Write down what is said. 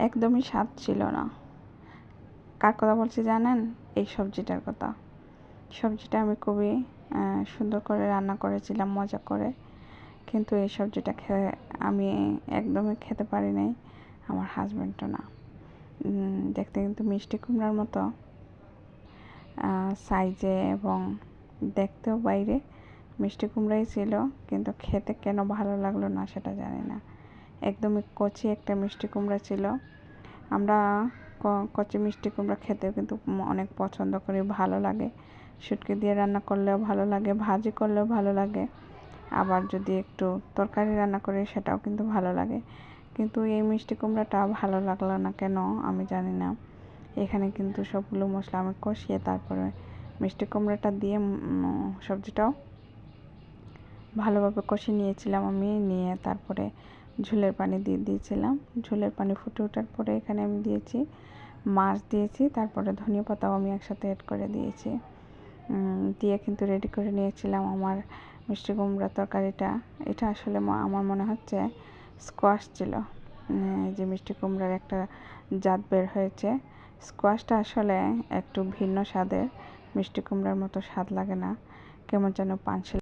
একদমই স্বাদ ছিল না। কার কথা বলছি জানেন? এই সবজিটার কথা। সবজিটা আমি খুবই সুন্দর করে রান্না করেছিলাম মজা করে, কিন্তু এই সবজিটা আমি একদমই খেতে পারি নাই, আমার হাজব্যান্ডও না। দেখতে কিন্তু মিষ্টি কুমড়ার মতো সাইজে এবং দেখতেও বাইরে মিষ্টি কুমড়াই ছিল, কিন্তু খেতে কেন ভালো লাগলো না সেটা জানি না। একদমই কচি একটা মিষ্টি কুমড়া ছিল। আমরা কচি মিষ্টি কুমড়া খেতেও কিন্তু অনেক পছন্দ করি, ভালো লাগে। শুটকি দিয়ে রান্না করলেও ভালো লাগে, ভাজি করলেও ভালো লাগে, আবার যদি একটু তরকারি রান্না করি সেটাও কিন্তু ভালো লাগে। কিন্তু এই মিষ্টি কুমড়াটা ভালো লাগলো না কেন আমি জানি না। এখানে কিন্তু সবগুলো মশলা আমি কষিয়ে তারপরে মিষ্টি কুমড়াটা দিয়ে সবজিটাও ভালোভাবে কষিয়ে নিয়েছিলাম আমি। নিয়ে তারপরে ঝোলের পানি দিয়ে দিয়েছিলাম। ঝোলের পানি ফুটে ওঠার পরে এখানে আমি দিয়েছি মাছ, দিয়েছি তারপরে ধনিয়া পাতাও আমি একসাথে অ্যাড করে দিয়েছি। দিয়ে কিন্তু রেডি করে নিয়েছিলাম আমার মিষ্টি কুমড়া তরকারিটা। এটা আসলে আমার মনে হচ্ছে স্কোয়াশ ছিল, যে মিষ্টি কুমড়ার একটা জাত বের হয়েছে। স্কোয়াশটা আসলে একটু ভিন্ন স্বাদের, মিষ্টি কুমড়ার মতো স্বাদ লাগে না, কেমন যেন পানসে